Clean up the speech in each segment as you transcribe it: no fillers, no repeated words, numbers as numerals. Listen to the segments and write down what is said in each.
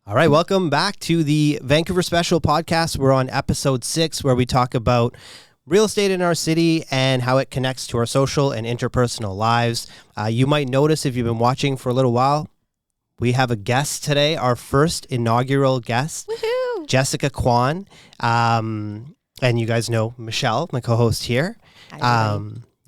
All right, welcome back to the Vancouver Special Podcast. We're on episode 6, where we talk about real estate in our city and how it connects to our social and interpersonal lives. You might notice if you've been watching for a little while, we have a guest today, our first inaugural guest, Woohoo! Jessica Kuan. And you guys know Michelle, my co-host here. Hi,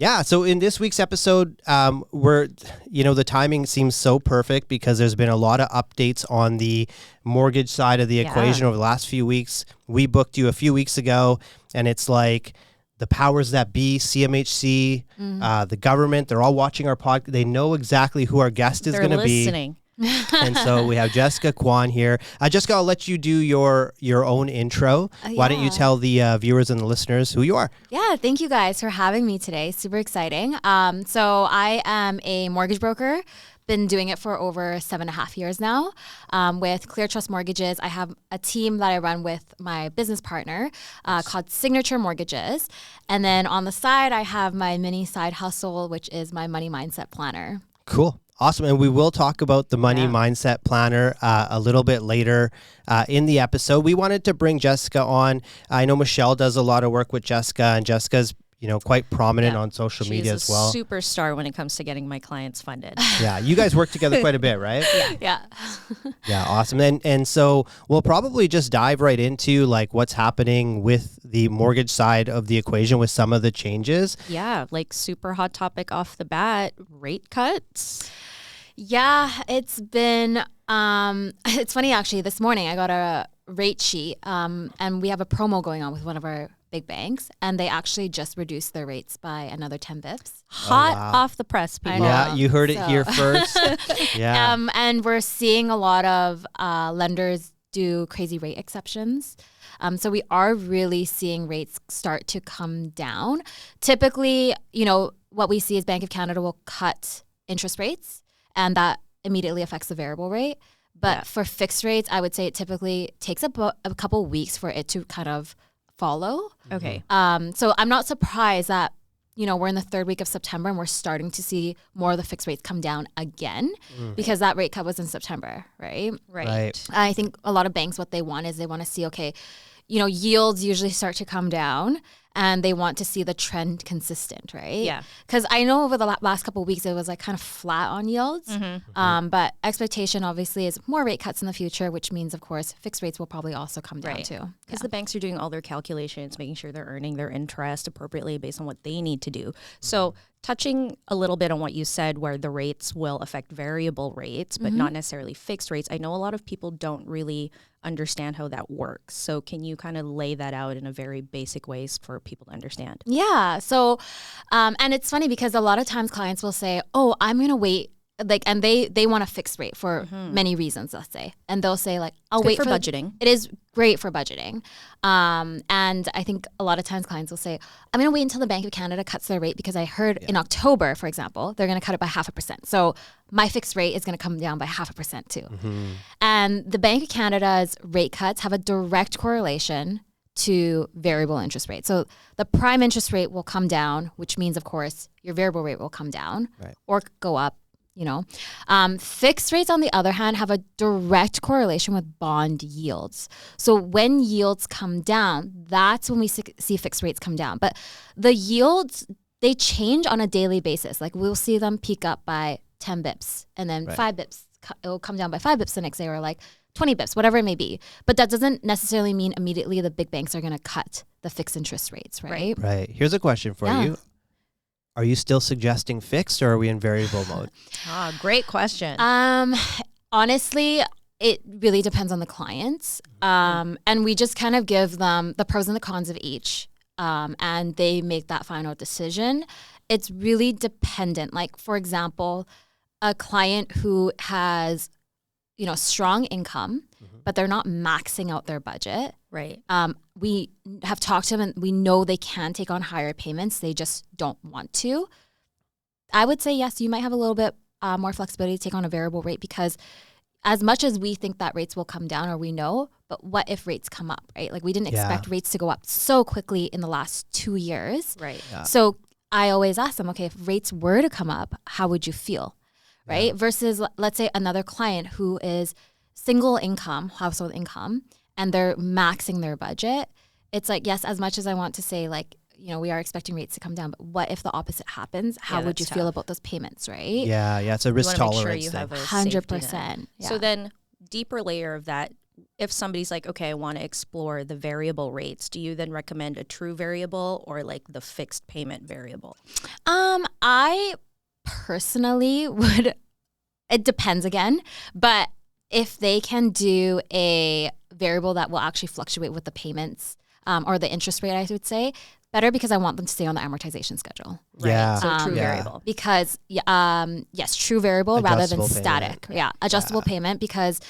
Yeah, so in this week's episode, the timing seems so perfect because there's been a lot of updates on the mortgage side of the equation over the last few weeks. We booked you a few weeks ago, and it's like the powers that be, CMHC, the government, they're all watching our podcast. They know exactly who our guest is going to be. They're listening. And so we have Jessica Kuan here. Jessica, I'll let you do your own intro. Why don't you tell the viewers and the listeners who you are? Yeah, thank you guys for having me today. Super exciting. So I am a mortgage broker. Been doing it for over 7.5 years now. With Clear Trust Mortgages, I have a team that I run with my business partner called Signature Mortgages. And then on the side, I have my mini side hustle, which is my money mindset planner. Cool. Awesome. And we will talk about the money mindset planner a little bit later in the episode. We wanted to bring Jessica on. I know Michelle does a lot of work with Jessica, and Jessica's quite prominent on social media as well. She's a superstar when it comes to getting my clients funded. Yeah, you guys work together quite a bit, right? Yeah. Yeah, awesome. And so we'll probably just dive right into like what's happening with the mortgage side of the equation with some of the changes. Yeah, like super hot topic off the bat, rate cuts. Yeah, it's been, it's funny actually, this morning I got a rate sheet and we have a promo going on with one of our big banks, and they actually just reduced their rates by another 10 bips. Hot off the press, people. Yeah, you heard it here first. Yeah. And we're seeing a lot of lenders do crazy rate exceptions. So we are really seeing rates start to come down. Typically, what we see is Bank of Canada will cut interest rates, and that immediately affects the variable rate. But for fixed rates, I would say it typically takes a couple weeks for it to kind of follow. Okay. So I'm not surprised that, we're in the third week of September and we're starting to see more of the fixed rates come down again because that rate cut was in September, right? Right. I think a lot of banks, what they want is they want to see, yields usually start to come down and they want to see the trend consistent, right? Yeah. Because I know over the last couple of weeks, it was like kind of flat on yields. But expectation obviously is more rate cuts in the future, which means, of course, fixed rates will probably also come down too. Because the banks are doing all their calculations, making sure they're earning their interest appropriately based on what they need to do. So touching a little bit on what you said, where the rates will affect variable rates, but not necessarily fixed rates. I know a lot of people don't really understand how that works. So can you kind of lay that out in a very basic ways for people to understand? Yeah. So, and it's funny because a lot of times clients will say, oh, I'm going to wait. And they want a fixed rate for many reasons, let's say. And they'll say I'll wait for budgeting. It is great for budgeting. And I think a lot of times clients will say, I'm going to wait until the Bank of Canada cuts their rate because I heard in October, for example, they're going to cut it by 0.5%. So my fixed rate is going to come down by 0.5% too. And the Bank of Canada's rate cuts have a direct correlation to variable interest rate. So the prime interest rate will come down, which means, of course, your variable rate will come down or go up. Fixed rates, on the other hand, have a direct correlation with bond yields. So when yields come down, that's when we see fixed rates come down. But the yields, they change on a daily basis. Like we'll see them peak up by 10 bips and then 5 bips. It will come down by 5 bips the next day, or 20 bips, whatever it may be. But that doesn't necessarily mean immediately the big banks are going to cut the fixed interest rates, right? Right. Here's a question for you. Are you still suggesting fixed, or are we in variable mode? Great question. Honestly, it really depends on the clients. And we just kind of give them the pros and the cons of each. And they make that final decision. It's really dependent. Like, for example, a client who has, strong income, but they're not maxing out their budget. Right. We have talked to them and we know they can take on higher payments. They just don't want to. I would say, yes, you might have a little bit more flexibility to take on a variable rate because as much as we think that rates will come down, or we know, but what if rates come up, right? Like we didn't expect rates to go up so quickly in the last 2 years. Right. Yeah. So I always ask them, okay, if rates were to come up, how would you feel? Right. Versus let's say another client who is single income, household income, and they're maxing their budget, it's like, yes, as much as I want to say like, you know, we are expecting rates to come down, but what if the opposite happens? How would you feel about those payments, right? Yeah, it's a risk tolerance thing. 100%. Yeah. So then deeper layer of that, if somebody's like, okay, I want to explore the variable rates, do you then recommend a true variable or like the fixed payment variable? I personally would, it depends again, but if they can do a variable that will actually fluctuate with the payments or the interest rate, I would say, better, because I want them to stay on the amortization schedule. Right. Yeah. So true variable. Because, yes, true variable rather than Adjustable static. payment. Yeah, adjustable payment, because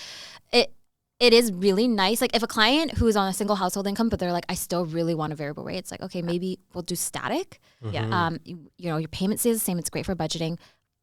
it is really nice. Like if a client who is on a single household income, but they're like, I still really want a variable rate, it's like, okay, maybe we'll do static. Yeah. You know, your payment stays the same. It's great for budgeting,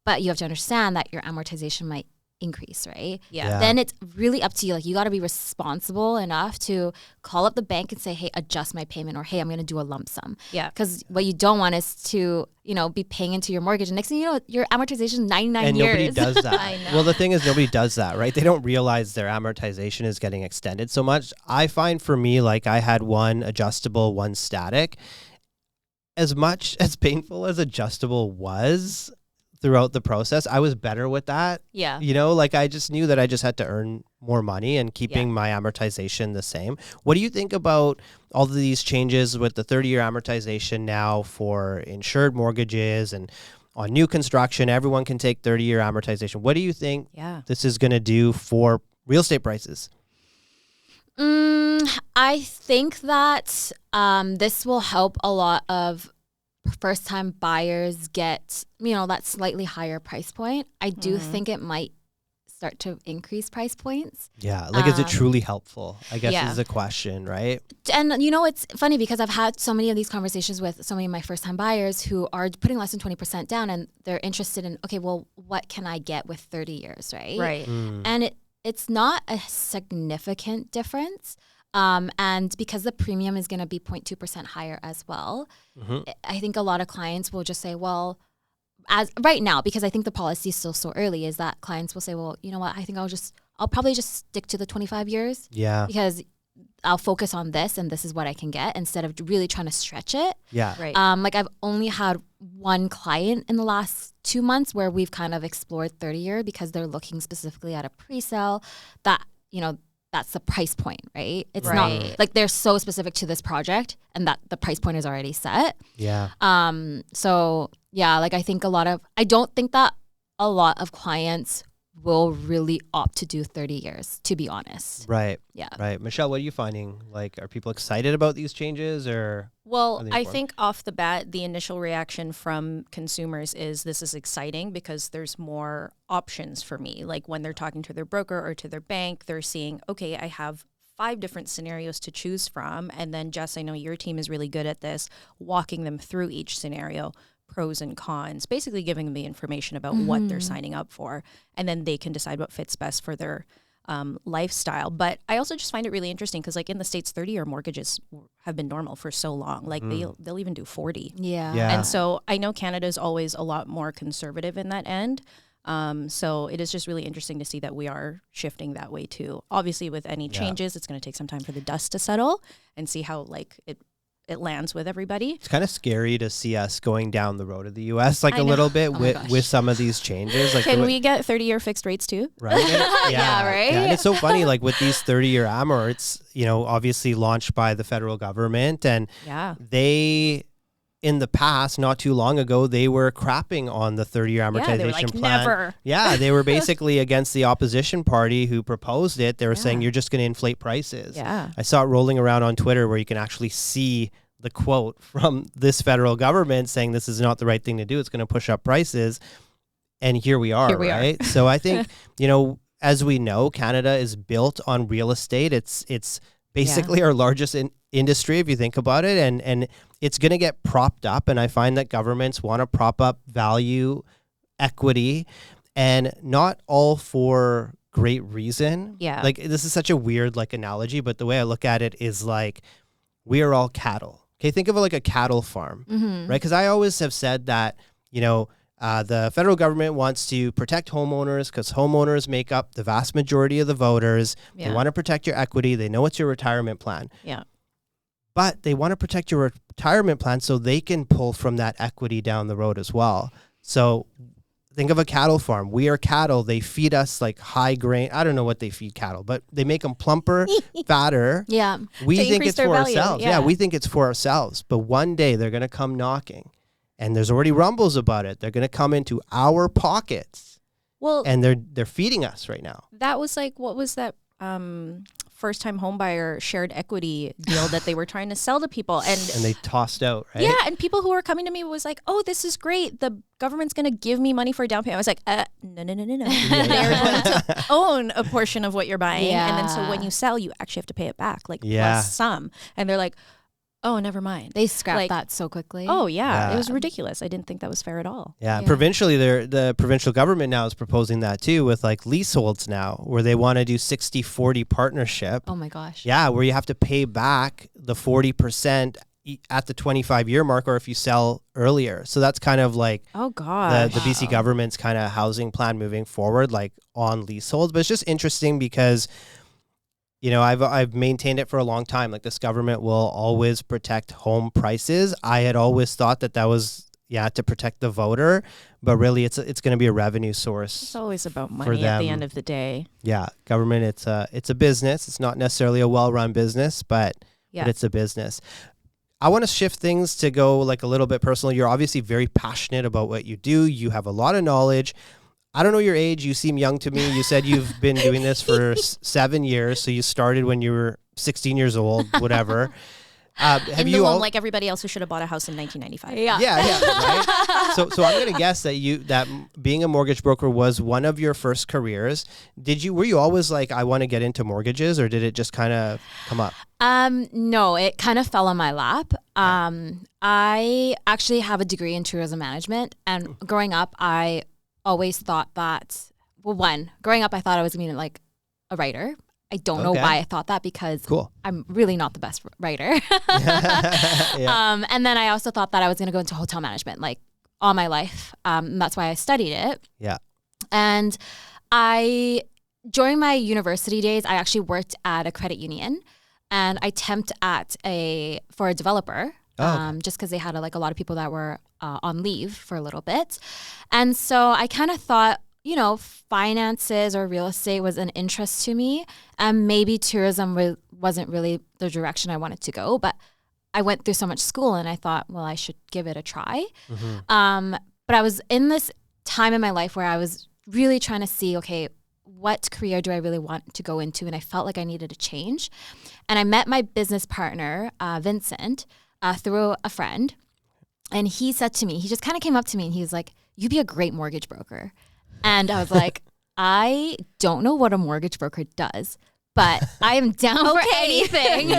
but you have to understand that your amortization might increase, right? Yeah. Then it's really up to you. Like you got to be responsible enough to call up the bank and say, hey, adjust my payment, or hey, I'm going to do a lump sum. Yeah. Because what you don't want is to, you know, be paying into your mortgage. And next thing you know, your amortization is 99 And years. nobody does that. I know. Well, the thing is, nobody does that, right? They don't realize their amortization is getting extended so much. I find for me, like I had one adjustable, one static. As much as painful as adjustable was throughout the process, I was better with that. Yeah. You know, like I just knew that I just had to earn more money and keeping my amortization the same. What do you think about all of these changes with the 30-year amortization now for insured mortgages, and on new construction, everyone can take 30-year amortization? What do you think this is going to do for real estate prices? I think that this will help a lot of first-time buyers get, you know, that slightly higher price point. I do think it might start to increase price points. Yeah, like is it truly helpful? I guess is the question, right? And you know, it's funny because I've had so many of these conversations with so many of my first-time buyers who are putting less than 20% down, and they're interested in, okay, well, what can I get with 30 years, right? Right. And it's not a significant difference. And because the premium is going to be 0.2% higher as well, I think a lot of clients will just say, well, as right now, because I think the policy is still so early, is that clients will say, well, you know what, I think I'll probably just stick to the 25 years. Yeah. Because I'll focus on this and this is what I can get, instead of really trying to stretch it. Yeah. Right. Like I've only had one client in the last 2 months where we've kind of explored 30-year because they're looking specifically at a pre-sale that, you know, that's the price point, right? It's not like they're so specific to this project and that the price point is already set. Yeah. So yeah, like I don't think that a lot of clients will really opt to do 30 years, to be honest. Right. Yeah. Right. Michelle, what are you finding? Like, are people excited about these changes, or? Well, I think off the bat, the initial reaction from consumers is this is exciting because there's more options for me. Like when they're talking to their broker or to their bank, they're seeing, okay, I have 5 different scenarios to choose from. And then Jess, I know your team is really good at this, walking them through each scenario, pros and cons, basically giving them the information about what they're signing up for. And then they can decide what fits best for their lifestyle. But I also just find it really interesting because like in the States, 30-year mortgages have been normal for so long. Like they'll even do 40. Yeah. And so I know Canada is always a lot more conservative in that end. So it is just really interesting to see that we are shifting that way too. Obviously with any changes, it's going to take some time for the dust to settle and see how like it lands with everybody. It's kind of scary to see us going down the road of the U.S. like a little bit with some of these changes. Like, can we get 30-year fixed rates too? Right. And, Yeah, right? Yeah, and it's so funny, like with these 30-year AMOR, it's, you know, obviously launched by the federal government, and they, in the past, not too long ago, they were crapping on the 30-year amortization they were like, plan. never. Yeah, they were basically against the opposition party who proposed it. They were saying you're just going to inflate prices. Yeah. I saw it rolling around on Twitter where you can actually see the quote from this federal government saying this is not the right thing to do. It's going to push up prices. And here we are, right? So I think, you know, as we know, Canada is built on real estate. It's basically our largest industry, if you think about it. And it's going to get propped up. And I find that governments want to prop up value, equity, and not all for great reason. Yeah. Like, this is such a weird, like, analogy, but the way I look at it is like, we are all cattle. Okay, think of it like a cattle farm, right? Because I always have said that, you know, The federal government wants to protect homeowners because homeowners make up the vast majority of the voters. They want to protect your equity. They know it's your retirement plan. Yeah. But they want to protect your retirement plan so they can pull from that equity down the road as well. So think of a cattle farm. We are cattle. They feed us like high grain. I don't know what they feed cattle, but they make them plumper, fatter. Yeah. We To think increase it's their for value, ourselves. yeah. We think it's for ourselves. But one day they're going to come knocking. And there's already rumbles about it. They're going to come into our pockets. Well, And they're feeding us right now. that was like, what was that first-time homebuyer shared equity deal that they were trying to sell to people? And They tossed out, right? yeah, and people who were coming to me was like, "Oh, this is great. The government's going to give me money for a down payment." I was like, no. They're going to own a portion of what you're buying. And then so when you sell, you actually have to pay it back, like plus some. And they're like, "Oh, never mind." They scrapped Like, that so quickly. Oh, yeah. Yeah. It was ridiculous. I didn't think that was fair at all. Yeah, Yeah. provincially, the provincial government now is proposing that too with like leaseholds now, where they want to do 60-40 partnership. Oh my gosh. Yeah, where you have to pay back the 40% at the 25-year mark or if you sell earlier. So that's kind of like Oh, God. the BC government's kind of housing plan moving forward, like on leaseholds. But it's just interesting because, you know, I've maintained it for a long time. Like this government will always protect home prices. I had always thought that was to protect the voter, but really it's going to be a revenue source. It's always about money at the end of the day. Yeah, government. It's a business. It's not necessarily a well-run business, but it's a business. I want to shift things to go like a little bit personal. You're obviously very passionate about what you do. You have a lot of knowledge. I don't know your age. You seem young to me. You said you've been doing this for 7 years. So you started when you were 16 years old, whatever. Have you all like everybody else who should have bought a house in 1995? Yeah. Right? So I'm going to guess that being a mortgage broker was one of your first careers. Were you always like, I want to get into mortgages, or did it just kind of come up? No, it kind of fell on my lap. I actually have a degree in tourism management, and growing up, I always thought that, growing up, I thought I was going to be like a writer. I don't know why I thought that because I'm really not the best writer. And then I also thought that I was going to go into hotel management like all my life. That's why I studied it. Yeah. And during my university days, I actually worked at a credit union, and I temped for a developer. Just because they had a lot of people that were on leave for a little bit. And so I kind of thought, finances or real estate was an interest to me, and maybe tourism wasn't really the direction I wanted to go. But I went through so much school, and I thought, well, I should give it a try. Mm-hmm. But I was in this time in my life where I was really trying to see, okay, what career do I really want to go into? And I felt like I needed a change. And I met my business partner, Vincent, through a friend. And he said to me, he just kind of came up to me and he was like, "You'd be a great mortgage broker." And I was like, I don't know what a mortgage broker does, but I am down for anything.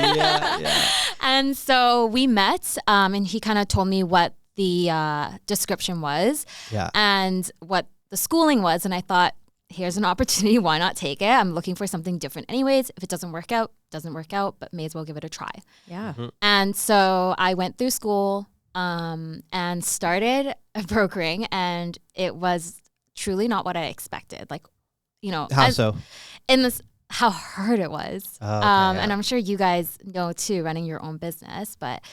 And so we met, and he kind of told me what the description was and what the schooling was. And I thought, here's an opportunity. Why not take it? I'm looking for something different anyways. If it doesn't work out, but may as well give it a try. Yeah. Mm-hmm. And so I went through school and started brokering, and it was truly not what I expected. How hard it was. And I'm sure you guys know too, running your own business, but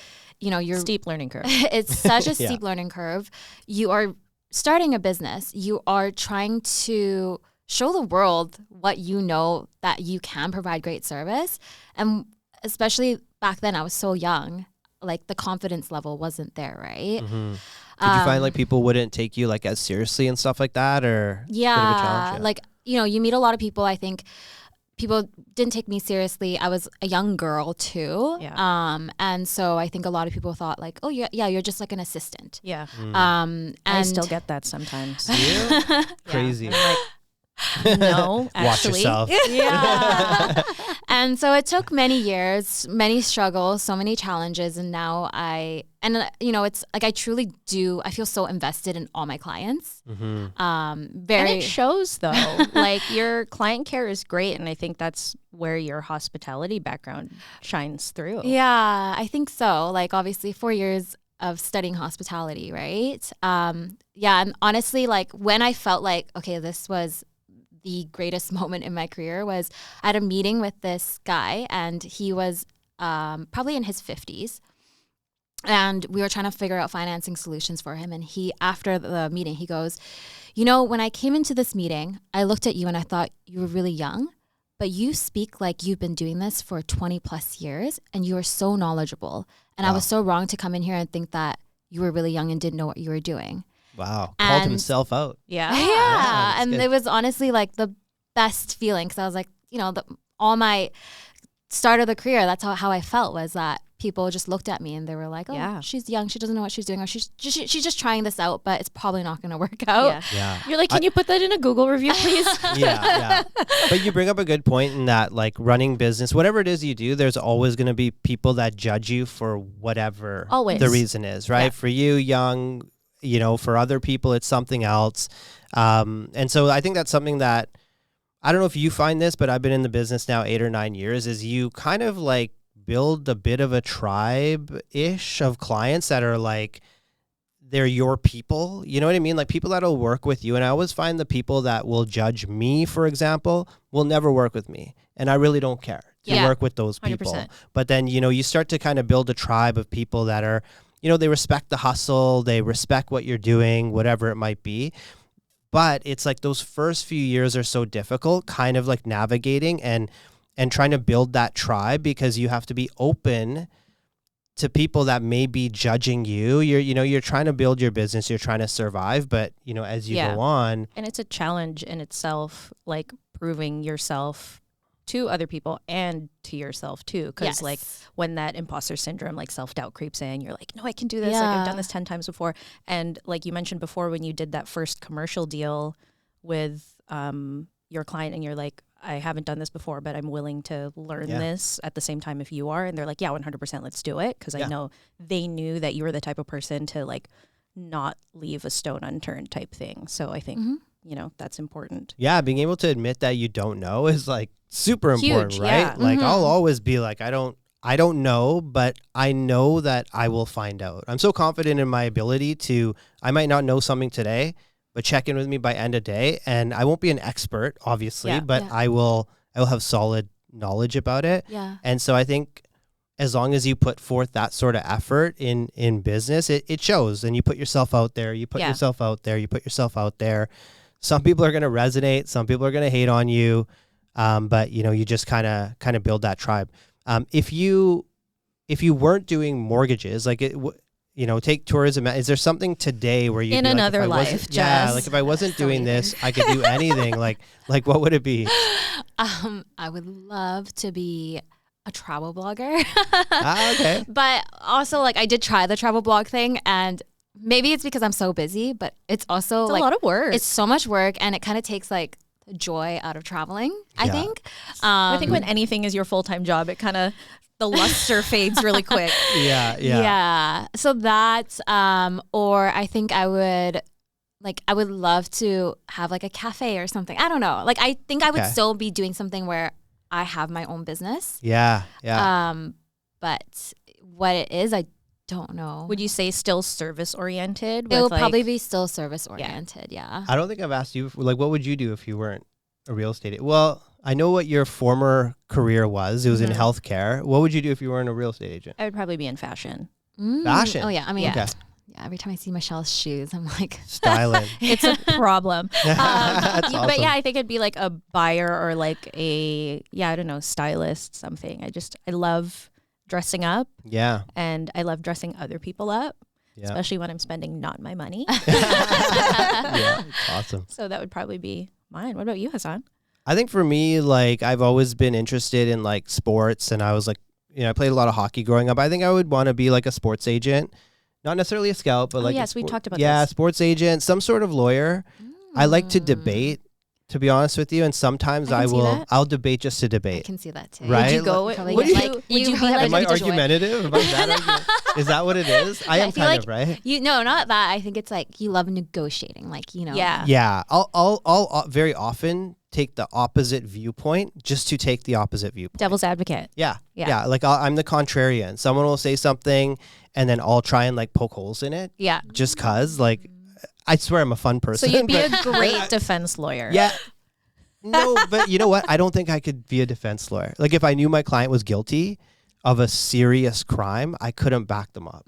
you're steep learning curve. It's such a steep learning curve. You are starting a business. You are trying to show the world what you know, that you can provide great service. And especially back then, I was so young, like the confidence level wasn't there, right? Mm-hmm. Did you find like people wouldn't take you like as seriously and stuff like that, or bit of a challenge? Like, you meet a lot of people. I think people didn't take me seriously. I was a young girl too. Yeah. And so I think a lot of people thought like, oh yeah, you're just like an assistant. Yeah. And I still get that sometimes. Crazy. No, actually. Watch yourself. Yeah. And so it took many years, many struggles, so many challenges. And now it's like I truly do. I feel so invested in all my clients. Mm-hmm. And it shows though. Like your client care is great. And I think that's where your hospitality background shines through. Yeah, I think so. Like obviously 4 years of studying hospitality, right? Yeah, and honestly, like when I felt like, okay, this was the greatest moment in my career was I had a meeting with this guy, and he was probably in his 50s. And we were trying to figure out financing solutions for him. And he, after the meeting, he goes, you know, when I came into this meeting, I looked at you and I thought you were really young, but you speak like you've been doing this for 20 plus years and you are so knowledgeable. And I was so wrong to come in here and think that you were really young and didn't know what you were doing. Wow. Called himself out. Yeah. And good. it was honestly like the best feeling, because I was like, you know, all my start of the career, that's how I felt, was that people just looked at me and they were like, oh, she's young, she doesn't know what she's doing, or she's just trying this out, but it's probably not going to work out. Yeah. You're like, can you put that in a Google review, please? Yeah. But you bring up a good point in that, like, running business, whatever it is you do, there's always going to be people that judge you for whatever the reason is, right? For you, young, you know, for other people, it's something else. And so I think that's something that, I don't know if you find this, but I've been in the business now 8 or 9 years, is you kind of like build a bit of a tribe-ish of clients that are like, they're your people. You know what I mean? Like people that'll work with you. And I always find the people that will judge me, for example, will never work with me. And I really don't care to work with those people. 100%. But then, you know, you start to kind of build a tribe of people that are, you know, they respect the hustle, they respect what you're doing, whatever it might be. But it's like those first few years are so difficult, kind of like navigating and trying to build that tribe, because you have to be open to people that may be judging you. You're trying to build your business, you're trying to survive, but you know, as you go on. And it's a challenge in itself, like proving yourself to other people and to yourself too. Because like when that imposter syndrome, like self-doubt creeps in, you're like, no, I can do this. Like I've done this 10 times before. And like you mentioned before, when you did that first commercial deal with your client and you're like, I haven't done this before, but I'm willing to learn this at the same time if you are. And they're like, yeah, 100%, let's do it. Because I know they knew that you were the type of person to like not leave a stone unturned type thing. So I think, you know, that's important. Yeah, being able to admit that you don't know is like super important, huge, right? Yeah. Like I'll always be like, I don't know, but I know that I will find out. I'm so confident in my ability to, I might not know something today, but check in with me by end of day. And I won't be an expert, obviously, but I will have solid knowledge about it. Yeah. And so I think as long as you put forth that sort of effort in business, it shows. And you put yourself out there, you put yourself out there. Some people are going to resonate. Some people are going to hate on you. But you know, you just kind of build that tribe. If you weren't doing mortgages, like you know, take tourism. Is there something today where you in another like, life? Like if I wasn't doing this, I could do anything. like what would it be? I would love to be a travel blogger. Okay. But also, like, I did try the travel blog thing, and maybe it's because I'm so busy, but it's also like a lot of work. It's so much work, and it kind of takes like joy out of traveling. I think. I think when anything is your full-time job, it kind of the luster fades really quick. Yeah. So that's or I think I would love to have like a cafe or something. I don't know. Like I think I would still be doing something where I have my own business. Yeah. But what it is, I don't know. Would you say still service oriented? It will probably be still service oriented. Yeah. I don't think I've asked you, like, what would you do if you weren't a real estate agent? Well, I know what your former career was. It was in healthcare. What would you do if you weren't a real estate agent? I would probably be in fashion. Fashion? Oh, yeah. I mean, every time I see Michelle's shoes, I'm like... Styling. It's a problem. That's awesome. But yeah, I think it'd be like a buyer or like I don't know, stylist, something. I love dressing up. Yeah. And I love dressing other people up. Yeah. Especially when I'm spending not my money. Yeah, awesome. So that would probably be mine. What about you, Hasan? I think for me, like, I've always been interested in like sports, and I was like, you know, I played a lot of hockey growing up. I think I would want to be like a sports agent, not necessarily a scout, but like yes, we talked about this. this. Sports agent, some sort of lawyer. I like to debate, to be honest with you, and sometimes I'll debate just to debate. I can see that too. Right? Would you go? Would you be am I argumentative? Is that what it is? I am kind of, right? No, not that. I think it's like you love negotiating, like, you know. Yeah. Yeah. I'll very often take the opposite viewpoint just to take the opposite viewpoint. Devil's advocate. Yeah. Like I'm the contrarian. Someone will say something and then I'll try and like poke holes in it. Yeah. Just cause like, I swear I'm a fun person. So you'd be a great defense lawyer. Yeah. No, but you know what? I don't think I could be a defense lawyer. Like if I knew my client was guilty of a serious crime, I couldn't back them up.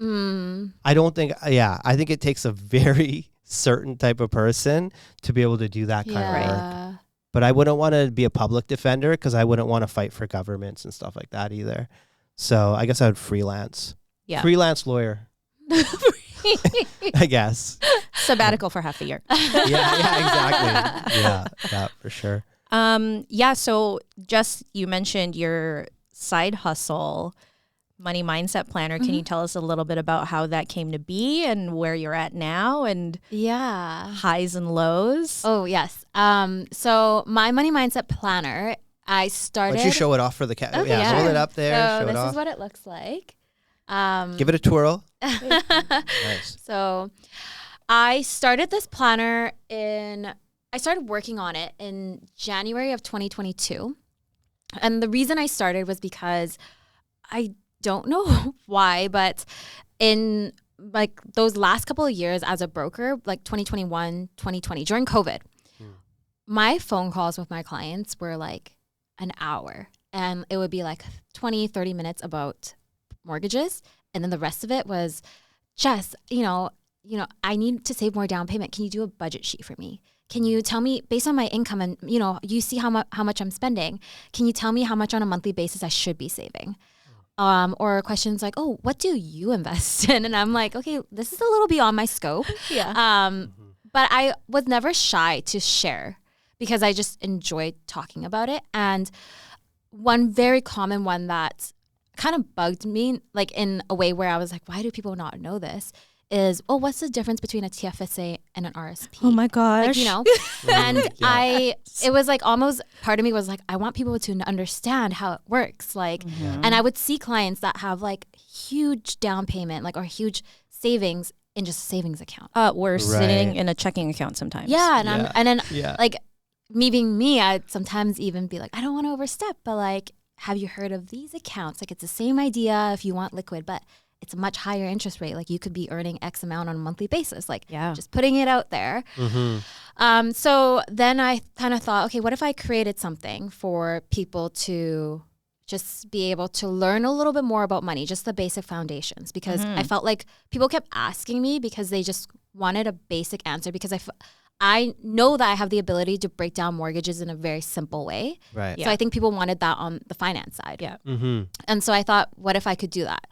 I don't think, I think it takes a very certain type of person to be able to do that kind of work. But I wouldn't want to be a public defender because I wouldn't want to fight for governments and stuff like that either. So I guess I would freelance. Yeah. Freelance lawyer. I guess. Sabbatical for half a year. Exactly. Yeah, for sure. So just you mentioned your side hustle, money mindset planner. Can you tell us a little bit about how that came to be and where you're at now and highs and lows? Oh, yes. So my money mindset planner, I started. Why don't you show it off for the cat? Hold it up there. So show it this off. is what it looks like. Give it a twirl. Nice. So I started this planner I started working on it in January of 2022. And the reason I started was because I don't know why, but in like those last couple of years as a broker, like 2021, 2020, during COVID, my phone calls with my clients were like an hour. And it would be like 20, 30 minutes about mortgages. And then the rest of it was, Jess, I need to save more down payment. Can you do a budget sheet for me? Can you tell me, based on my income and, you see how much I'm spending, can you tell me how much on a monthly basis I should be saving? Or questions like, oh, what do you invest in? And I'm like, okay, this is a little beyond my scope. But I was never shy to share because I just enjoyed talking about it. And one very common one that kind of bugged me, like in a way where I was like, why do people not know this? Is, what's the difference between a TFSA and an RSP? Oh my gosh. And it was like almost part of me was like, I want people to understand how it works. Like, and I would see clients that have like huge down payment, like, or huge savings in just a savings account. We're sitting in a checking account sometimes. Like me being me, I'd sometimes even be like, I don't want to overstep, but like, have you heard of these accounts? Like it's the same idea if you want liquid, but it's a much higher interest rate. Like you could be earning X amount on a monthly basis. Like just putting it out there. So then I kind of thought, okay, what if I created something for people to just be able to learn a little bit more about money, just the basic foundations, because I felt like people kept asking me because they just wanted a basic answer because I know that I have the ability to break down mortgages in a very simple way. Right. So I think people wanted that on the finance side. Yeah. And so I thought, what if I could do that?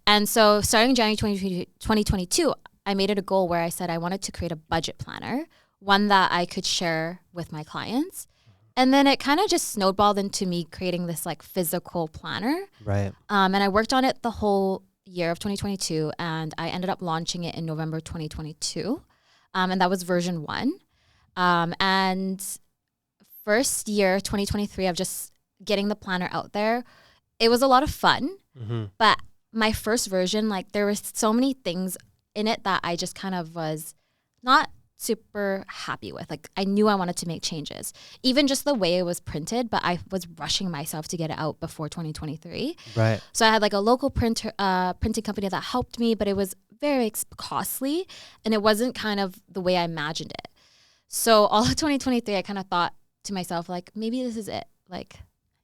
And so starting January 2022, I made it a goal where I said I wanted to create a budget planner, one that I could share with my clients. And then it kind of just snowballed into me creating this like physical planner. Right. And I worked on it the whole year of 2022 and I ended up launching it in November 2022. And that was version 1. And first year, 2023, of just getting the planner out there, it was a lot of fun. But my first version, like there were so many things in it that I just kind of was not super happy with. Like I knew I wanted to make changes, even just the way it was printed, but I was rushing myself to get it out before 2023. Right. So I had like a local printing company that helped me, but it was very costly and it wasn't kind of the way I imagined it. So all of 2023, I kind of thought to myself, like, maybe this is it. Like,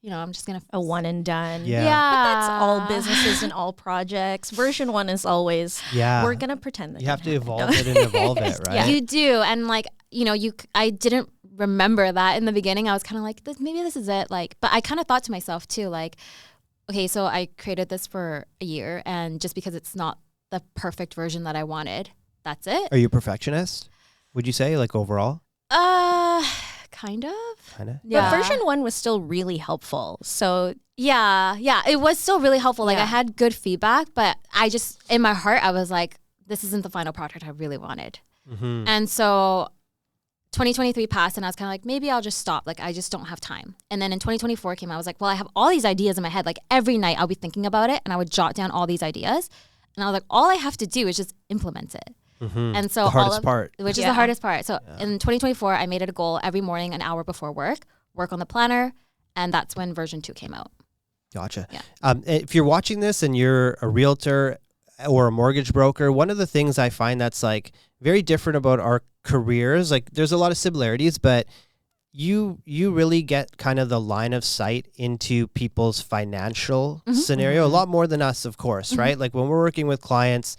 I'm just going to... A one and done. Yeah. But that's all businesses and all projects. Version 1 is always, we're going to pretend that you have to evolve it and evolve it, right? Yeah. You do. And like, I didn't remember that in the beginning. I was kind of like, maybe this is it. Like, but I kind of thought to myself too, like, okay, so I created this for a year and just because it's not the perfect version that I wanted, that's it. Are you a perfectionist? Would you say, like, overall? Kind of. Yeah. But version 1 was still really helpful. So yeah, it was still really helpful. Like I had good feedback, but I just, in my heart, I was like, this isn't the final product I really wanted. And so 2023 passed and I was kind of like, maybe I'll just stop. Like, I just don't have time. And then in 2024 came, I was like, well, I have all these ideas in my head. Like every night I'll be thinking about it and I would jot down all these ideas. And I was like, all I have to do is just implement it. And so the hardest part. Which is the hardest part. So in 2024, I made it a goal every morning, an hour before work, work on the planner. And that's when version 2 came out. Gotcha. Yeah. If you're watching this and you're a realtor or a mortgage broker, one of the things I find that's like very different about our careers, like there's a lot of similarities, but you really get kind of the line of sight into people's financial scenario, a lot more than us, of course, right? Like when we're working with clients,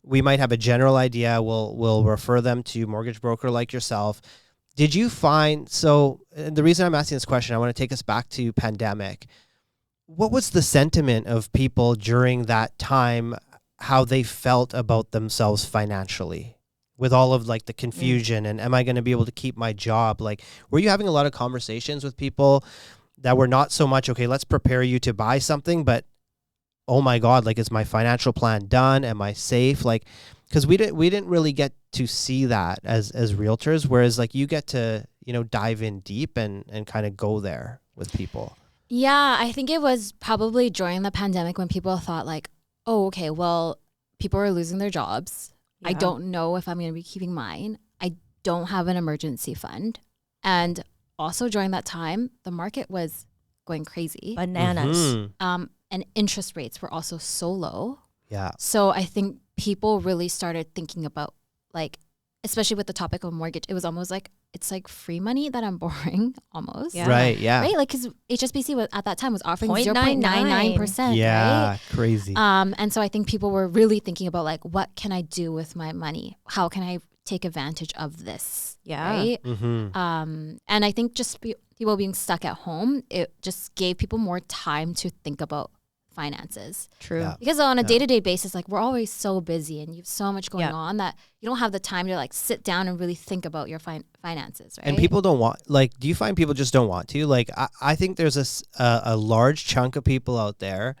we might have a general idea. We'll refer them to a mortgage broker like yourself. Did you find, so the reason I'm asking this question, I want to take us back to pandemic. What was the sentiment of people during that time, how they felt about themselves financially with all of like the confusion and am I going to be able to keep my job? Like, were you having a lot of conversations with people that were not so much, okay, let's prepare you to buy something, but oh my God, like, is my financial plan done? Am I safe? Like, because we didn't really get to see that as realtors, whereas like you get to, you know, dive in deep and kind of go there with people. Yeah, I think it was probably during the pandemic when people thought like, oh, okay, well, people are losing their jobs. I don't know if I'm going to be keeping mine. I don't have an emergency fund. And also during that time, the market was going crazy. Bananas. And interest rates were also so low. Yeah. So I think people really started thinking about, like, especially with the topic of mortgage, it was almost like, it's like free money that I'm borrowing almost. Yeah. Right. Yeah. Right? Like, because HSBC was, at that time was offering 0.99%. 0.99%. Yeah. Right? Crazy. And so I think people were really thinking about, like, what can I do with my money? How can I take advantage of this? Yeah. Right? Mm-hmm. And I think just people being stuck at home, it just gave people more time to think about finances. True. Yeah. Because on a day-to-day basis, like, we're always so busy and you have so much going Yeah. on that you don't have the time to like sit down and really think about your finances, right? And people don't want, like, do you find people just don't want to? Like, I think there's a large chunk of people out there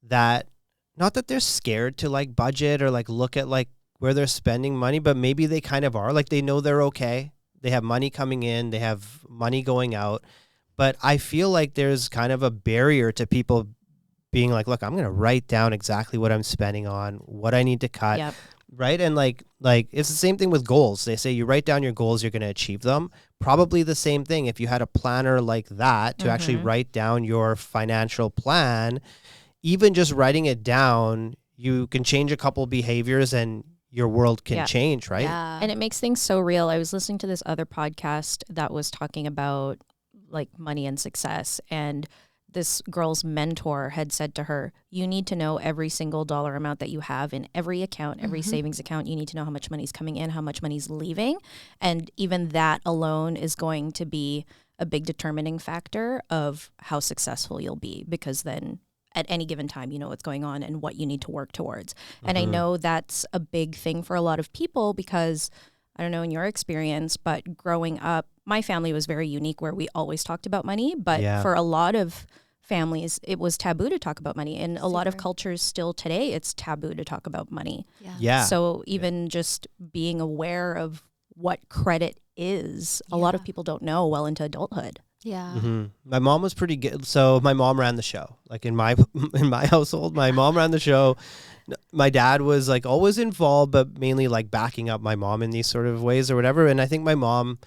that, not that they're scared to like budget or like look at like where they're spending money, but maybe they kind of are. Like, they know they're okay. They have money coming in, they have money going out. But I feel like there's kind of a barrier to people being like, look, I'm going to write down exactly what I'm spending on, what I need to cut. Yep. Right. And like it's the same thing with goals. They say you write down your goals, you're going to achieve them. Probably the same thing if you had a planner like that to actually write down your financial plan. Even just writing it down, you can change a couple behaviors and your world can change, right? Yeah. And it makes things so real. I was listening to this other podcast that was talking about like money and success, and this girl's mentor had said to her, you need to know every single dollar amount that you have in every account, every savings account. You need to know how much money's coming in, how much money's leaving. And even that alone is going to be a big determining factor of how successful you'll be, because then at any given time, you know what's going on and what you need to work towards. And I know that's a big thing for a lot of people because, I don't know in your experience, but growing up, my family was very unique where we always talked about money. But for a lot of families, it was taboo to talk about money. In a lot of cultures still today, it's taboo to talk about money. Yeah. So even just being aware of what credit is, a lot of people don't know well into adulthood. Yeah. Mm-hmm. My mom was pretty good. So my mom ran the show. Like in my household, my mom ran the show. My dad was like always involved, but mainly like backing up my mom in these sort of ways or whatever. And I think my mom,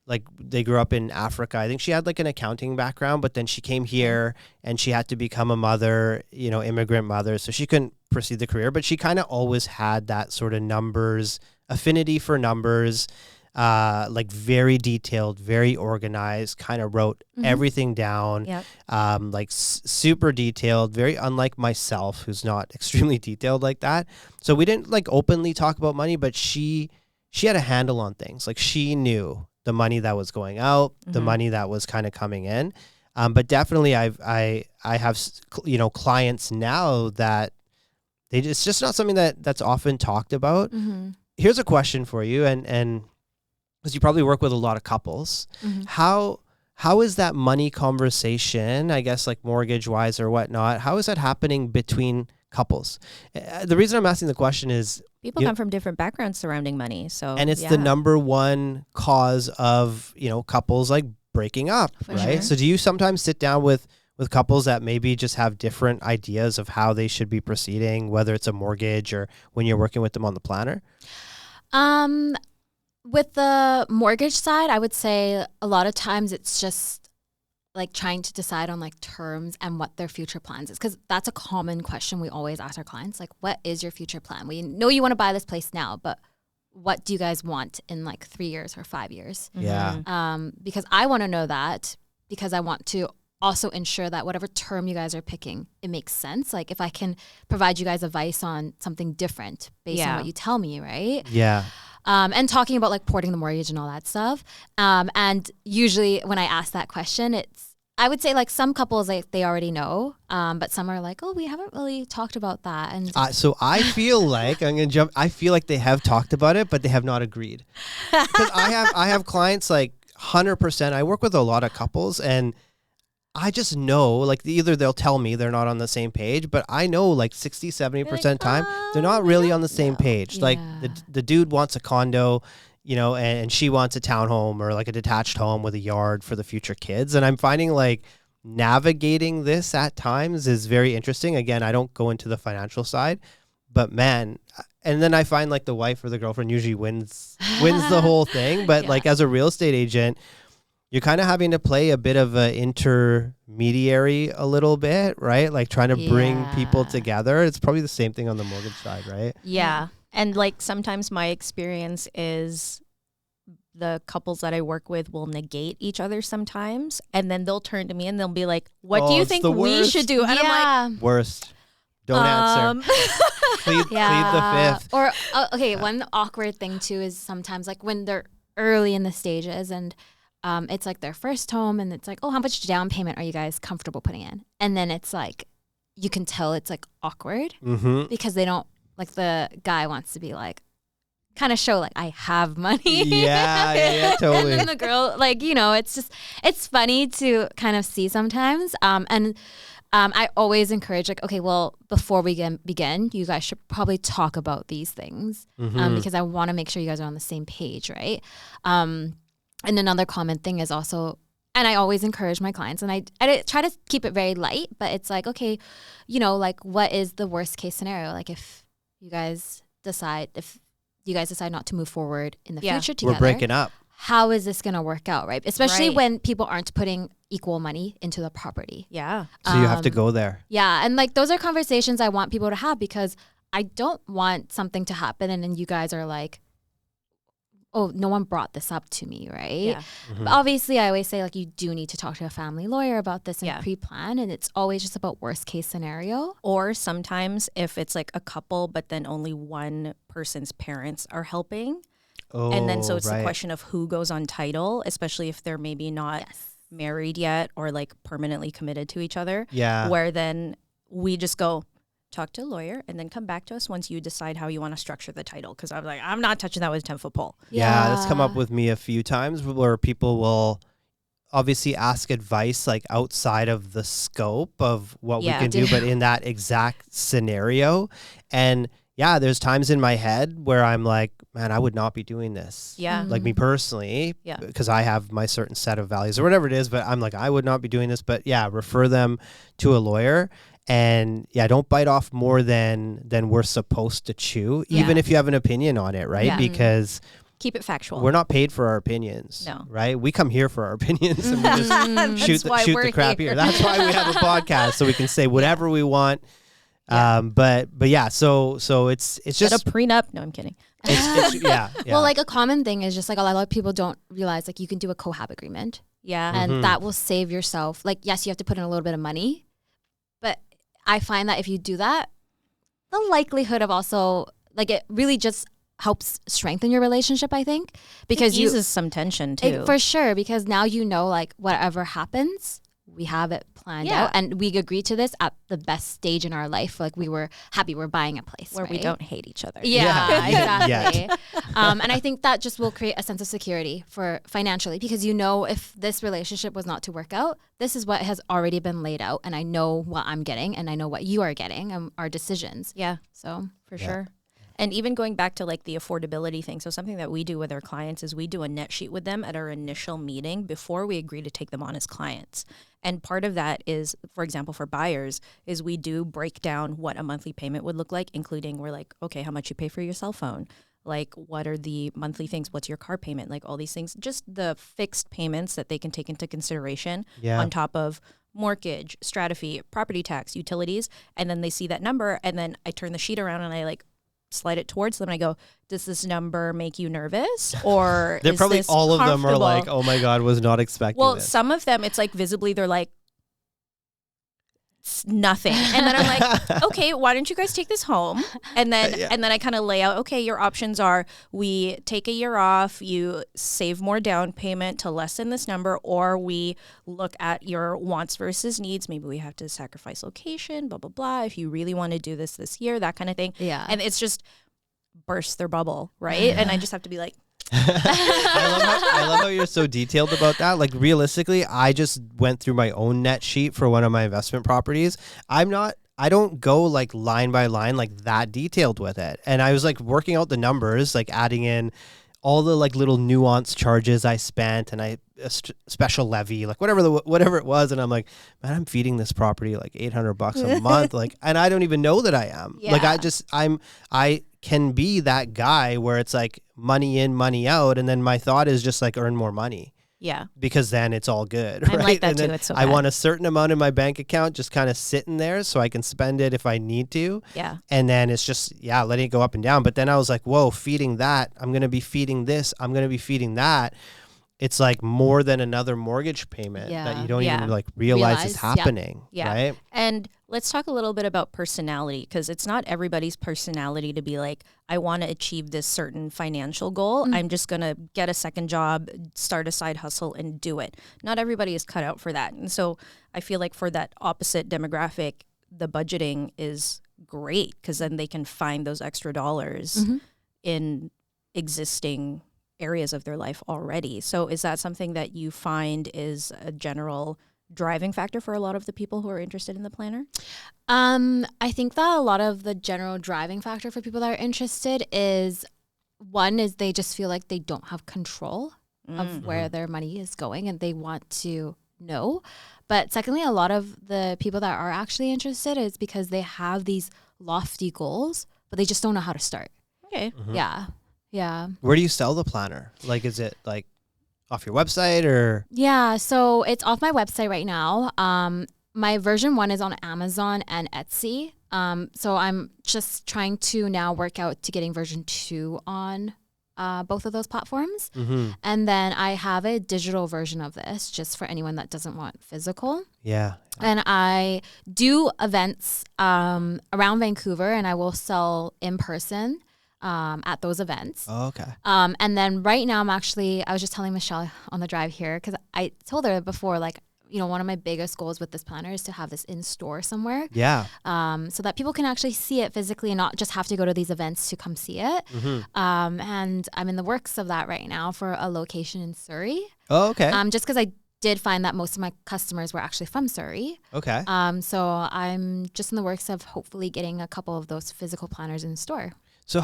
like, they grew up in Africa. I think she had like an accounting background, but then she came here and she had to become a mother, you know, immigrant mother. So she couldn't pursue the career, but she kind of always had that sort of numbers, affinity for numbers, like very detailed, very organized, kind of wrote everything down, like super detailed, very unlike myself, who's not extremely detailed like that. So we didn't like openly talk about money, but she had a handle on things. Like, she knew the money that was going out, the money that was kind of coming in. But definitely I have, you know, clients now that it's just not something that's often talked about. Here's a question for you. And because you probably work with a lot of couples, how is that money conversation, I guess, like mortgage wise or whatnot, how is that happening between couples? The reason I'm asking the question is, People come from different backgrounds surrounding money. So, and it's the number one cause of, you know, couples like breaking up, right? sure. So do you sometimes sit down with couples that maybe just have different ideas of how they should be proceeding, whether it's a mortgage or when you're working with them on the planner? With the mortgage side, I would say a lot of times it's just like trying to decide on like terms and what their future plans is, because that's a common question we always ask our clients, like, what is your future plan? We know you want to buy this place now, but what do you guys want in like 3 years or 5 years? Yeah. Because I want to know that, because I want to also ensure that whatever term you guys are picking, it makes sense. Like if I can provide you guys advice on something different based on what you tell me, right? Yeah. And talking about like porting the mortgage and all that stuff. And usually when I ask that question, I would say like some couples, like they already know, but some are like, oh, we haven't really talked about that. And So I feel like I feel like they have talked about it, but they have not agreed. Because I have clients like 100%. I work with a lot of couples, and I just know, like, either they'll tell me they're not on the same page, but I know like 60-70% time they're not really on the same page. Like the dude wants a condo, you know, and she wants a townhome or like a detached home with a yard for the future kids. And I'm finding like navigating this at times is very interesting. Again, I don't go into the financial side, but man, and then I find like the wife or the girlfriend usually wins the whole thing. But like as a real estate agent, you're kind of having to play a bit of an intermediary a little bit, right? Like trying to bring people together. It's probably the same thing on the mortgage side, right? Yeah. And like sometimes my experience is the couples that I work with will negate each other sometimes. And then they'll turn to me and they'll be like, what do you think we should do? And I'm like, worst. Don't answer. Plead the fifth. Or, okay, one awkward thing too is sometimes like when they're early in the stages and it's like their first home and it's like, oh, how much down payment are you guys comfortable putting in? And then it's like, you can tell it's like awkward because they don't, like the guy wants to be like, kind of show like I have money. Yeah, totally. And then the girl, like, you know, it's just, it's funny to kind of see sometimes. And I always encourage like, okay, well, before we begin, you guys should probably talk about these things because I want to make sure you guys are on the same page, right? And another common thing is also, and I always encourage my clients, and I try to keep it very light, but it's like, okay, you know, like what is the worst case scenario? Like if you guys decide not to move forward in the future together. We're breaking up. How is this going to work out, right? Especially when people aren't putting equal money into the property. Yeah. So you have to go there. Yeah. And like those are conversations I want people to have because I don't want something to happen and then you guys are like, oh, no one brought this up to me, right? Yeah. But obviously, I always say like you do need to talk to a family lawyer about this and pre-plan, and it's always just about worst case scenario. Or sometimes if it's like a couple, but then only one person's parents are helping, and then so it's a question of who goes on title, especially if they're maybe not married yet or like permanently committed to each other. Yeah. Where then we just go talk to a lawyer and then come back to us once you decide how you want to structure the title. Because I was like, I'm not touching that with a 10-foot pole. Yeah, that's come up with me a few times where people will obviously ask advice like outside of the scope of what we can do, but in that exact scenario. And yeah, there's times in my head where I'm like, man, I would not be doing this. Yeah. Like me personally, because I have my certain set of values or whatever it is, but I'm like, I would not be doing this. But yeah, refer them to a lawyer. And yeah, don't bite off more than we're supposed to chew, even if you have an opinion on it, right? Because keep it factual. We're not paid for our opinions, right? We come here for our opinions and we just shoot the crap here. That's why we have a podcast, so we can say whatever we want. But yeah, so it's just get a prenup. No, I'm kidding. It's Well, like a common thing is just like a lot of people don't realize like you can do a cohab agreement. Yeah. And that will save yourself. Like, yes, you have to put in a little bit of money, but I find that if you do that, the likelihood of also like it really just helps strengthen your relationship, I think, because it eases some tension too. For sure, because now you know like whatever happens, we have it planned out and we agreed to this at the best stage in our life. Like we were happy we're buying a place where we don't hate each other. Yeah. Exactly. And I think that just will create a sense of security for financially, because you know if this relationship was not to work out, this is what has already been laid out and I know what I'm getting and I know what you are getting and our decisions. Yeah. So for sure. And even going back to like the affordability thing. So something that we do with our clients is we do a net sheet with them at our initial meeting before we agree to take them on as clients. And part of that is, for example, for buyers, is we do break down what a monthly payment would look like, including we're like, okay, how much you pay for your cell phone? like what are the monthly things, what's your car payment, like all these things, just the fixed payments that they can take into consideration on top of mortgage, strata fee, property tax, utilities. And then they see that number, and then I turn the sheet around and I like slide it towards them and I go, does this number make you nervous? Or they're is probably this all of them are like, comfortable? oh my God, was not expecting Well, this. some of them, it's like visibly they're like, it's nothing. And then I'm like, okay, why don't you guys take this home? And then I kind of lay out, okay, your options are we take a year off, you save more down payment to lessen this number, or we look at your wants versus needs. Maybe we have to sacrifice location, blah, blah, blah. If you really want to do this year, that kind of thing. Yeah. And it's just burst their bubble, right? And I just have to be like, I love how you're so detailed about that. Like realistically, I just went through my own net sheet for one of my investment properties. I don't go like line by line like that detailed with it. And I was like working out the numbers, like adding in all the like little nuanced charges I spent and a special levy, like whatever it was. And I'm like, man, I'm feeding this property like $800 a month. Like, and I don't even know that I am. Yeah. Like I can be that guy where it's like money in, money out. And then my thought is just like earn more money. yeah. Because then it's all good, I'm right? like that and too. then It's so I bad. want a certain amount in my bank account just kind of sitting there so I can spend it if I need to. Yeah. And then it's just, letting it go up and down. But then I was like, whoa, feeding that. I'm going to be feeding this. I'm going to be feeding that. It's like more than another mortgage payment that you don't even like realize is happening. Yeah. Right. And let's talk a little bit about personality, because it's not everybody's personality to be like, I want to achieve this certain financial goal. I'm just going to get a second job, start a side hustle and do it. Not everybody is cut out for that. And so I feel like for that opposite demographic, the budgeting is great because then they can find those extra dollars in existing areas of their life already. So is that something that you find is a general driving factor for a lot of the people who are interested in the planner? I think that a lot of the general driving factor for people that are interested is they just feel like they don't have control of where their money is going and they want to know. But secondly, a lot of the people that are actually interested is because they have these lofty goals, but they just don't know how to start. Okay. Yeah. Yeah. Where do you sell the planner? Like, is it like off your website or? Yeah. So it's off my website right now. My version 1 is on Amazon and Etsy. So I'm just trying to now work out to getting version 2 on both of those platforms. And then I have a digital version of this just for anyone that doesn't want physical. Yeah. And I do events around Vancouver, and I will sell in person at those events. Oh, okay. And then right now I was just telling Michelle on the drive here, because I told her before, like, one of my biggest goals with this planner is to have this in store somewhere. Yeah. So that people can actually see it physically and not just have to go to these events to come see it. And I'm in the works of that right now for a location in Surrey. Oh, okay. Just because I did find that most of my customers were actually from Surrey. Okay. So I'm just in the works of hopefully getting a couple of those physical planners in store. So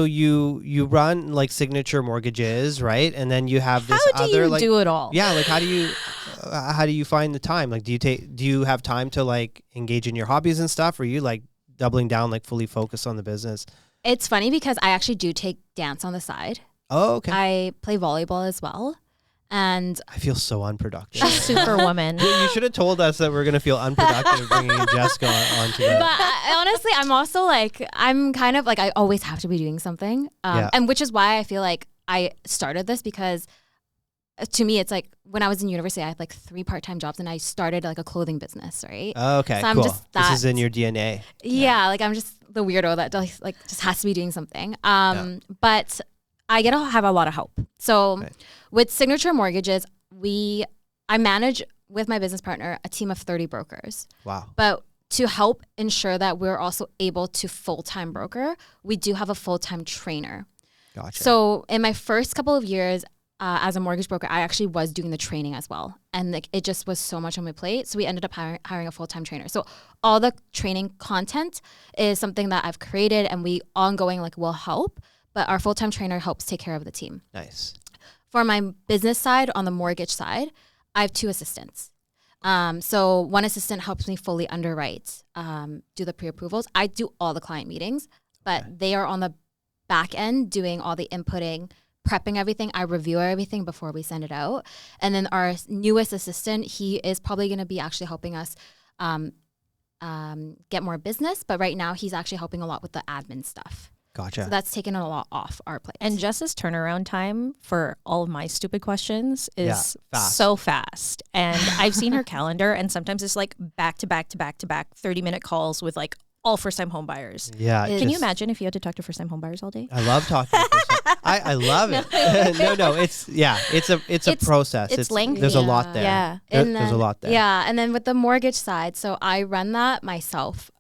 you run like Signature Mortgages, right? And then you have this How do other you like do it all? Yeah, like how do you find the time? Like do you have time to like engage in your hobbies and stuff, or are you like doubling down, like fully focused on the business? It's funny because I actually do take dance on the side. Oh, okay. I play volleyball as well. And I feel so unproductive. Superwoman. You should have told us that we're going to feel unproductive bringing Jessica onto that. But honestly, I'm also like, I'm kind of like, I always have to be doing something. And which is why I feel like I started this, because to me, it's like when I was in university, I had like 3 part-time jobs and I started like a clothing business, right? Oh, okay, so I'm cool. just This is in your DNA. Yeah, like I'm just the weirdo that like just has to be doing something. But I get to have a lot of help. So with Signature Mortgages, I manage with my business partner a team of 30 brokers. Wow. But to help ensure that we're also able to full-time broker, we do have a full-time trainer. Gotcha. So in my first couple of years as a mortgage broker, I actually was doing the training as well. And like, it just was so much on my plate. So we ended up hiring a full-time trainer. So all the training content is something that I've created and we ongoing like will help. But our full-time trainer helps take care of the team. Nice. For my business side, on the mortgage side, I have 2 assistants. So one assistant helps me fully underwrite, do the pre-approvals. I do all the client meetings, but they are on the back end doing all the inputting, prepping everything. I review everything before we send it out. And then our newest assistant, he is probably going to be actually helping us get more business. But right now he's actually helping a lot with the admin stuff. Gotcha. So that's taken a lot off our plate. And Jess's turnaround time for all of my stupid questions is fast. so fast. And I've seen her calendar, and sometimes it's like back to back to back to back 30-minute calls with like all first-time home buyers. Yeah. Can you imagine if you had to talk to first-time home buyers all day? I love talking to first-time. I love it. No, it's a process. It's lengthy. There's a lot there. Yeah. There's a lot there. Yeah, and then with the mortgage side, so I run that myself.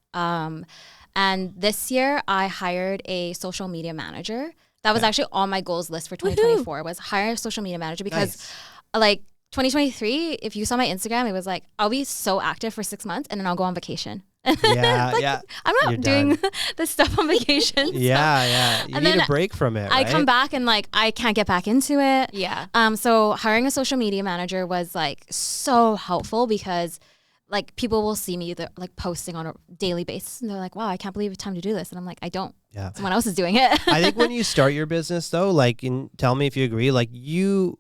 And this year I hired a social media manager. That was actually on my goals list for 2024 was hire a social media manager because like 2023, if you saw my Instagram, it was like, I'll be so active for 6 months and then I'll go on vacation. Yeah. I'm not doing this stuff on vacation. Yeah. You need a break from it, I right? come back and like, I can't get back into it. Yeah. So hiring a social media manager was like so helpful because like people will see me like posting on a daily basis and they're like, wow, I can't believe it's time to do this. And I'm like, I don't. Yeah. Someone else is doing it. I think when you start your business though, like, and tell me if you agree, like you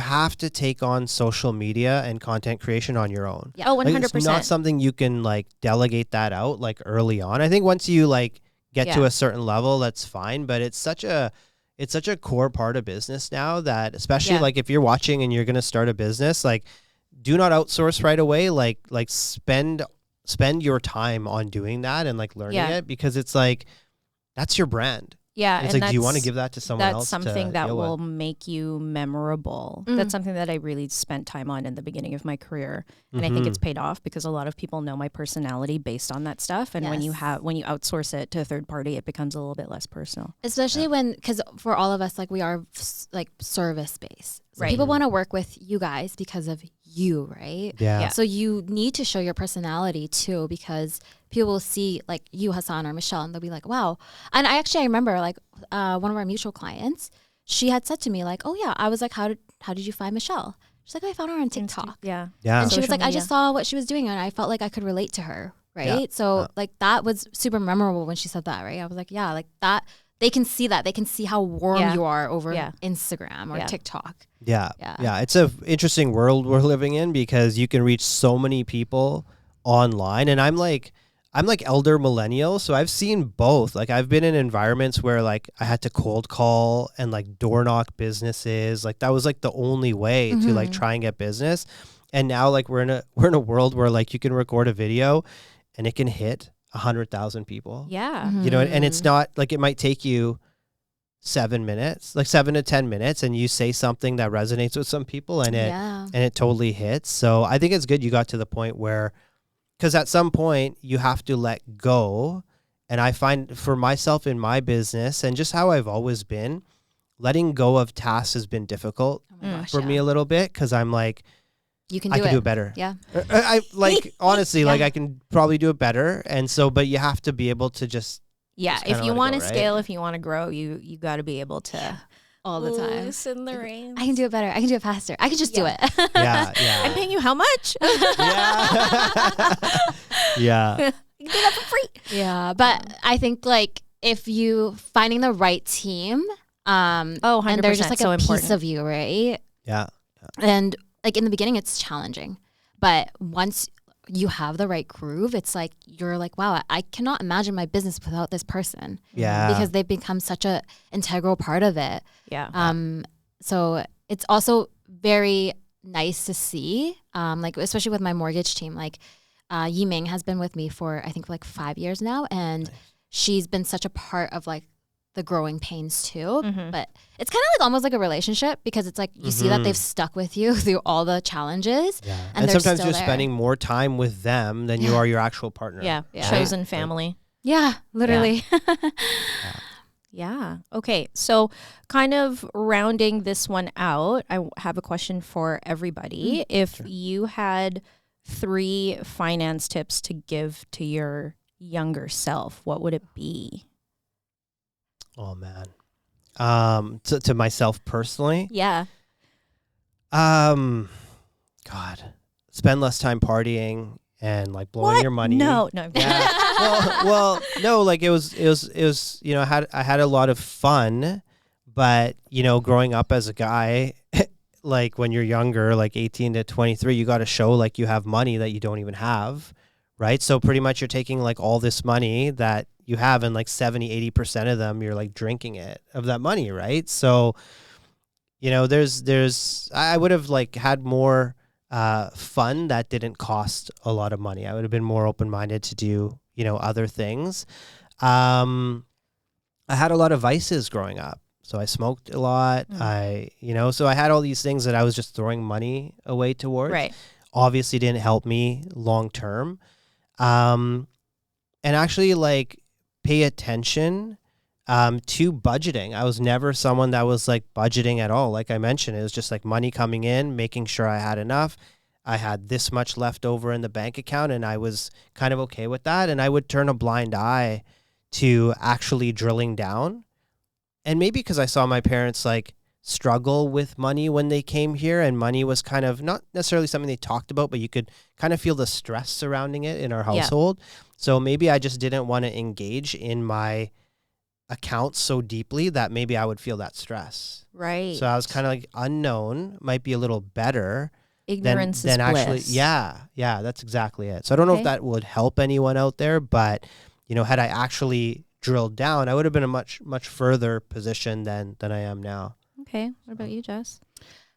have to take on social media and content creation on your own. Yeah. Oh, 100%. Like, it's not something you can like delegate that out like early on. I think once you like get to a certain level, that's fine. But it's such a core part of business now that especially like if you're watching and you're going to start a business, like do not outsource right away. Like spend your time on doing that and like learning it because it's like, that's your brand. Yeah. It's like, do you want to give that to someone else? That's something that will make you memorable. That's something that I really spent time on in the beginning of my career. And I think it's paid off because a lot of people know my personality based on that stuff. And when you outsource it to a third party, it becomes a little bit less personal. Especially because for all of us, like we are like service based. So Right. people want to work with you guys because of you, right? Yeah. So you need to show your personality too, because people will see like you, Hasan or Michelle, and they'll be like, wow. And I remember like one of our mutual clients, she had said to me like, oh yeah, I was like, how did you find Michelle? She's like, I found her on TikTok. Yeah. And she was Social like, I media. just saw what she was doing and I felt like I could relate to her. Right. Yeah. So like that was super memorable when she said that. Right. I was like, yeah, like that. They can see that. They can see how warm you are over Instagram or TikTok. Yeah. It's a interesting world we're living in because you can reach so many people online. And I'm like elder millennial. So I've seen both. Like I've been in environments where like I had to cold call and like door knock businesses. Like that was like the only way to like try and get business. And now like we're in a world where like you can record a video and it can hit 100,000 people. Yeah. You know, and it's not like it might take you 7 minutes, like 7 to 10 minutes, and you say something that resonates with some people and it totally hits. So I think it's good you got to the point where, because at some point you have to let go. And I find for myself in my business and just how I've always been, letting go of tasks has been difficult for me a little bit because I'm like, you can I can do it better. Yeah. I like honestly, like I can probably do it better. And so, but you have to be able to just if you want to right? scale, if you want to grow, you got to be able to all the time. loosen the reins. I can do it better. I can do it faster. I can just do it. Yeah. I'm paying you how much? Yeah. You can do that for free. Yeah, but I think like if you finding the right team, 100%, and they're just like so a important. piece of you, right? Yeah. And like in the beginning, it's challenging, but once you have the right groove, it's like you're like, wow, I cannot imagine my business without this person. Yeah. Because they've become such a integral part of it. Yeah. So it's also very nice to see, like especially with my mortgage team, like Yi Ming has been with me for I think like 5 years now, and she's been such a part of like the growing pains too. But it's kind of like almost like a relationship because it's like you see that they've stuck with you through all the challenges. Yeah. And sometimes still you're there. spending more time with them than you are your actual partner. Yeah. Yeah. Chosen family. Yeah, literally. Yeah. Okay. So, kind of rounding this one out, I have a question for everybody. If you had 3 finance tips to give to your younger self, what would it be? Oh man. To myself personally, Yeah. God, spend less time partying and like blowing your money. No. Yeah. well, no, like it was, you know, I had a lot of fun, but you know, growing up as a guy, like when you're younger, like 18 to 23, you got to show like you have money that you don't even have. Right. So pretty much you're taking like all this money that you have and like 70-80% of them, you're like drinking it of that money. Right. So, you know, I would have like had more fun that didn't cost a lot of money. I would have been more open-minded to do, you know, other things. I had a lot of vices growing up. So I smoked a lot. So I had all these things that I was just throwing money away towards. Right. Obviously didn't help me long term. And actually like pay attention to budgeting. I was never someone that was like budgeting at all. Like I mentioned, it was just like money coming in, making sure I had enough. I had this much left over in the bank account and I was kind of okay with that. And I would turn a blind eye to actually drilling down. And maybe because I saw my parents like struggle with money when they came here, and money was kind of not necessarily something they talked about, but you could kind of feel the stress surrounding it in our household. So maybe I just didn't want to engage in my accounts so deeply that maybe I would feel that stress. Right. So I was kind of like unknown might be a little better. Ignorance than is actually, bliss. yeah, that's exactly it. So I don't know if that would help anyone out there, but you know, had I actually drilled down, I would have been a much further position than I am now. Okay. What about you, Jess?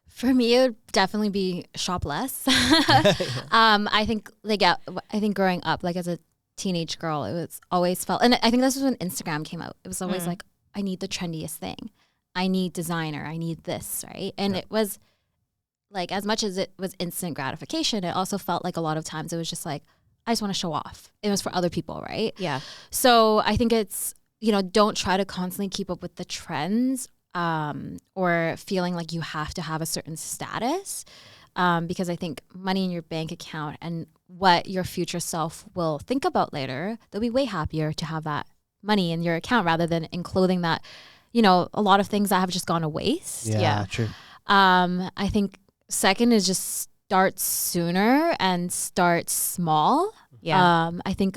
For me, it would definitely be shop less. I think growing up, like as a teenage girl, it was always felt, and I think this was when Instagram came out. It was always like, I need the trendiest thing. I need designer. I need this, right? And it was like, as much as it was instant gratification, it also felt like a lot of times it was just like, I just want to show off. It was for other people, right? Yeah. So I think it's, you know, don't try to constantly keep up with the trends or feeling like you have to have a certain status, because I think money in your bank account and what your future self will think about later, they'll be way happier to have that money in your account rather than in clothing that, you know, a lot of things that have just gone to waste. Yeah. True. I think second is just start sooner and start small. Yeah. I think,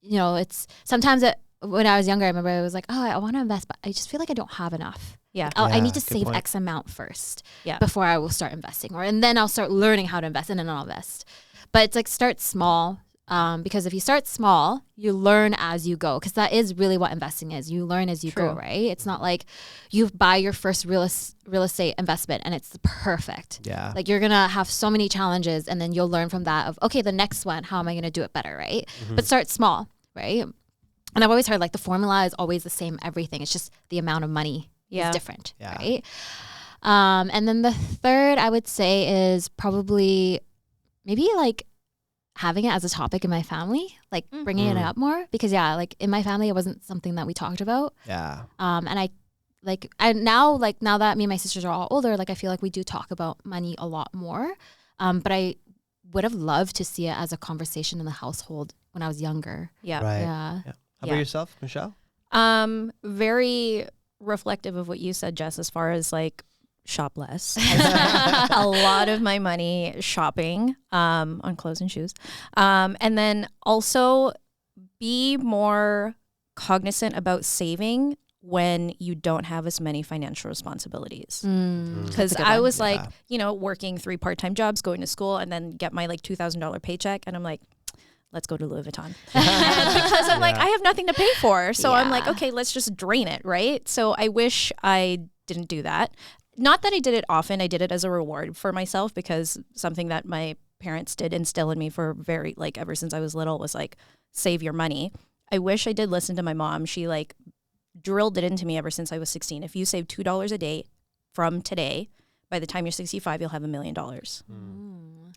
you know, it's sometimes when I was younger, I remember I was like, oh, I want to invest, but I just feel like I don't have enough. Yeah. I need to good save point. X amount first Yeah. before I will start investing, and then I'll start learning how to invest and then I'll invest. But it's like start small, because if you start small, you learn as you go, because that is really what investing is. You learn as you go, right? It's not like you buy your first real estate investment and it's perfect. Yeah. Like you're going to have so many challenges and then you'll learn from that of, okay, the next one, how am I going to do it better, right? But start small, right? And I've always heard like the formula is always the same, everything. It's just the amount of money is different, right? And then the third I would say is probably maybe like having it as a topic in my family, like bringing it up more, because like in my family, it wasn't something that we talked about. Yeah. And now that me and my sisters are all older, like I feel like we do talk about money a lot more. But I would have loved to see it as a conversation in the household when I was younger. Yeah. Right. Yeah. How about yourself, Michelle? Very reflective of what you said, Jess, as far as like shop less. I spent a lot of my money shopping on clothes and shoes. And then also be more cognizant about saving when you don't have as many financial responsibilities. Because I was like, you know, working 3 part-time jobs, going to school, and then get my like $2,000 paycheck. And I'm like, let's go to Louis Vuitton. And because I'm like, I have nothing to pay for. So I'm like, okay, let's just drain it, right? So I wish I didn't do that. Not that I did it often. I did it as a reward for myself, because something that my parents did instill in me for ever since I was little was like, save your money. I wish I did listen to my mom. She like drilled it into me ever since I was 16. If you save $2 a day from today, by the time you're 65, you'll have $1 million.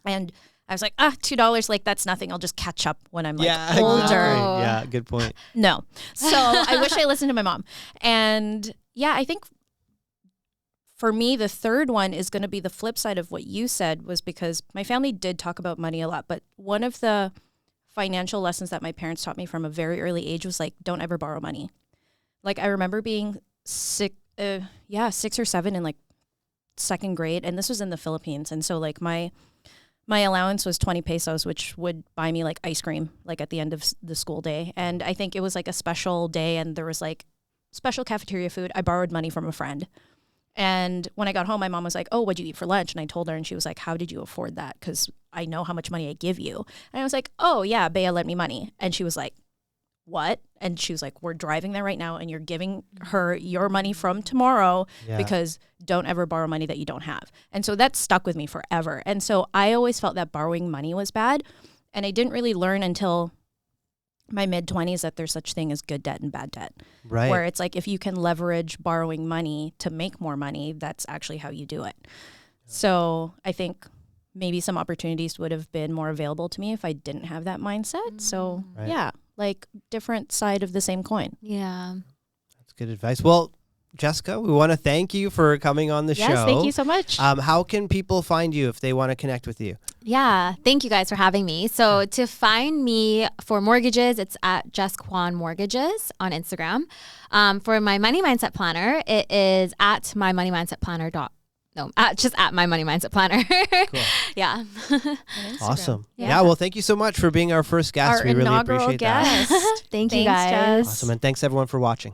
And I was like, $2, like that's nothing. I'll just catch up when I'm like older. Exactly. Yeah, good point. No. So I wish I listened to my mom. And yeah, I think for me, the third one is going to be the flip side of what you said, was because my family did talk about money a lot. But one of the financial lessons that my parents taught me from a very early age was like, don't ever borrow money. Like I remember being 6 or 7 in like second grade. And this was in the Philippines. And so like my my allowance was 20 pesos, which would buy me like ice cream, like at the end of the school day. And I think it was like a special day and there was like special cafeteria food. I borrowed money from a friend. And when I got home, my mom was like, oh, what'd you eat for lunch? And I told her and she was like, how did you afford that? Because I know how much money I give you. And I was like, oh yeah, Bea lent me money. And she was like, what? And she was like, we're driving there right now and you're giving her your money from tomorrow because don't ever borrow money that you don't have. And so that stuck with me forever. And so I always felt that borrowing money was bad. And I didn't really learn until my mid-20s that there's such thing as good debt and bad debt. Right. Where it's like if you can leverage borrowing money to make more money, that's actually how you do it. So I think maybe some opportunities would have been more available to me if I didn't have that mindset. So yeah, like different side of the same coin. Yeah. That's good advice. Well, Jessica, we want to thank you for coming on the show. Yes, thank you so much. How can people find you if they want to connect with you? Yeah, thank you guys for having me. So to find me for mortgages, it's at Jessica Kuan Mortgages on Instagram. For my money mindset planner, it is at my money mindset planner. Just at my money mindset planner. Cool. Yeah. Awesome. Yeah. Yeah. Well, thank you so much for being our first guest. Our we really inaugural appreciate that. guest. Thank you Thanks, guys. Jess. Awesome. And thanks everyone for watching.